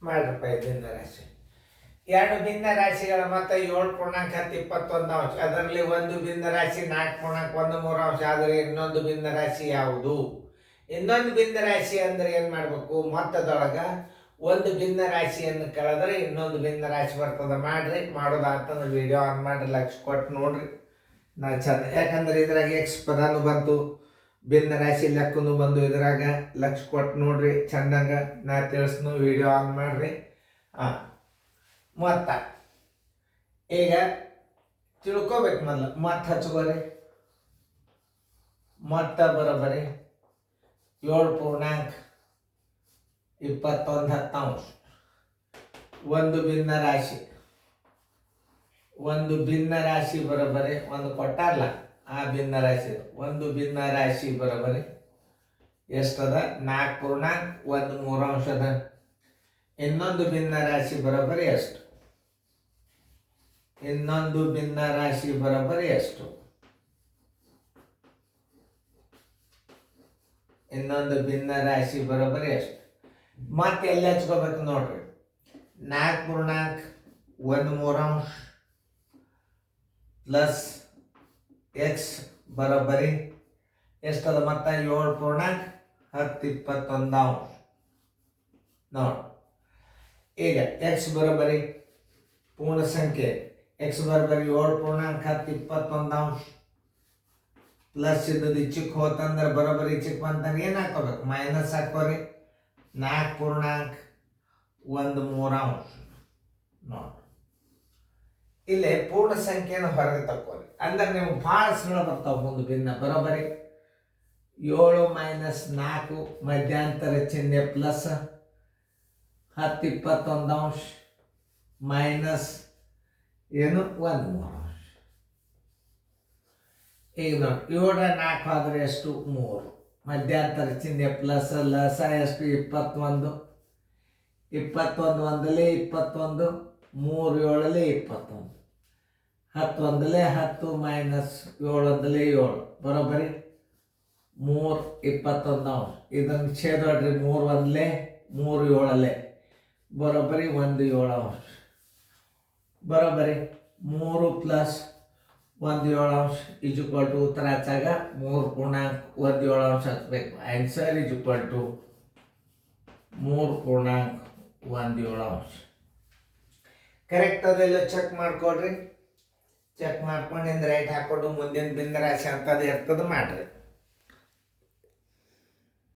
ಮಾಡ್ರಪ್ಪ ಭಿನ್ನ ರಾಶಿ. ಎರಡು ಭಿನ್ನ ರಾಶಿಗಳ ಮೊತ್ತ 7.21 ಅದರಲ್ಲಿ ಒಂದು ಭಿನ್ನ ರಾಶಿ 4.13 ಆದರೆ ಇನ್ನೊಂದು ಭಿನ್ನ ರಾಶಿ ಯಾವುದು? ಇನ್ನೊಂದು ಭಿನ್ನ ರಾಶಿ ಅಂದ್ರೆ ಏನ್ ಮಾಡ್ಬೇಕು? ಮೊತ್ತದೊಳಗ ಒಂದು ಭಿನ್ನ ರಾಶಿಯನ್ನು ಕಳೆದ್ರೆ ಇನ್ನೊಂದು ಭಿನ್ನ ರಾಶಿ ಬರ್ತದೆ. ಮಾಡ್ರಿ, ಮಾಡೋದಾಗ್ತಂದ್ರೆ ವಿಡಿಯೋ ಆನ್ ಮಾಡ್ರಿ, ಲಕ್ಷ ಕೊಟ್ಟು ನೋಡ್ರಿ. ನಾ ಚಂದ, ಯಾಕಂದ್ರೆ ಇದ್ರಾಗ ಎಕ್ಸ್ ಪದಾನು ಬಂತು, ಭಿನ್ನ ರಾಶಿ ಲೆಕ್ಕನು ಬಂದು, ಇದ್ರಾಗ ಲಕ್ಷ ಕೊಟ್ಟು ನೋಡ್ರಿ ಚಂದಂಗ. ನಾ ತಿಳಿಸ್ನು, ವಿಡಿಯೋ ಆನ್ ಮಾಡ್ರಿ. ಮೊತ್ತ ಈಗ ತಿಳ್ಕೊಬೇಕು. ಮೊದಲು ಮೊತ್ತ ಹಚ್ಕೋರಿ. ಮೊತ್ತ ಬರೋಬ್ಬರಿ 7.21 ಒಂದು ಭಿನ್ನ ರಾಶಿ. ಒಂದು ಭಿನ್ನ ರಾಶಿ ಬರೋಬ್ಬರಿ ಒಂದು ಕೊಟ್ಟಾರಲ್ಲ, ಆ ಭಿನ್ನ ರಾಶಿ ಒಂದು ಭಿನ್ನ ರಾಶಿ ಬರೋಬ್ಬರಿ ಎಷ್ಟದ? 4.13 ಅದ. ಇನ್ನೊಂದು ಭಿನ್ನ ರಾಶಿ ಬರೋಬ್ಬರಿ ಎಷ್ಟು? ಇನ್ನೊಂದು ಭಿನ್ನ ರಾಶಿ ಬರೋಬ್ಬರಿ ಎಷ್ಟು? ಇನ್ನೊಂದು ಭಿನ್ನ ರಾಶಿ ಬರೋಬ್ಬರಿ ಎಷ್ಟು? ಮತ್ತೆ ಎಲ್ಲಿ ಹಚ್ಕೋಬೇಕು ನೋಡ್ರಿ. 4.13 ಪ್ಲಸ್ ಎಕ್ಸ್ ಬರೋಬ್ಬರಿ ಎಷ್ಟದ? ಮತ್ತೆ 7.1021 ನೋಡಿ. ಈಗ ಎಕ್ಸ್ ಬರೋಬ್ಬರಿ ಪೂರ್ಣ ಸಂಖ್ಯೆ, ಎಕ್ಸ್ ಬರೋಬ್ಬರಿ 7.1021 ಪ್ಲಸ್ ಇದ್ದದ್ದು ಚಿಕ್ಕ ಹೋತಂದ್ರೆ ಬರೋಬ್ಬರಿ ಚಿಕ್ಕ ಬಂತಂದ್ರೆ ಏನು ಹಾಕೋಬೇಕು? ಮೈನಸ್ ಹಾಕೋರಿ. 4.13 ನೋಡಿ. ಇಲ್ಲಿ ಪೂರ್ಣ ಸಂಖ್ಯೆಯನ್ನು ಹೊರಗೆ ತಕ್ಕೋರಿ. ಅಂದ್ರೆ ನೀವು ಭಾಳ ಸರಳ ಬರ್ತಾವೆ ಮುಂದೆ ಭಿನ್ನ. ಬರೋಬ್ಬರಿ 7 - 4 ಮಧ್ಯಂತರ ಚಿಹ್ನೆ ಪ್ಲಸ್ 1021 ಮೈನಸ್ ಏನು 1/3. ಈಗ ನೋಡಿ, 7 4 ಆದರೆ ಎಷ್ಟು? 3. ಮಧ್ಯಂತರ ಚಿಹ್ನೆ ಪ್ಲಸ್, ಲಸ ಎಷ್ಟು? 21. 21 ಒಂದಲೇ 21, 3 7 21, 10 ಒಂದಲೇ 10 ಮೈನಸ್ 7 ಒಂದಲೇ 7 ಬರೋಬ್ಬರಿ 3 21. ಇದನ್ನು ಛೇದೋಡ್ರಿ. 3 ಒಂದಲೇ 3 7 ಬರೋಬ್ಬರಿ 1 7 ಬರೋಬ್ಬರಿ 3 ಪ್ಲಸ್ 1 7 ಇಜುಕ್ವಲ್ ಟು ಉತ್ತರ ಹಚ್ಚಾಗ 3.1 7 ಹಚ್ಬೇಕು. Answer is equal to 3.1 7. ಕರೆಕ್ಟ್ ಅದೆಲ್ಲ ಚೆಕ್ ಮಾಡ್ಕೊಡ್ರಿ. ಚೆಕ್ ಮಾಡ್ಕೊಂಡು ರೈಟ್ ಹಾಕೊಂಡು ಮುಂದಿನ ಭಿನ್ನ ರಾಶಿ ಅಂತದ್ದು ಇರ್ತದೆ ಮಾಡ್ರಿ.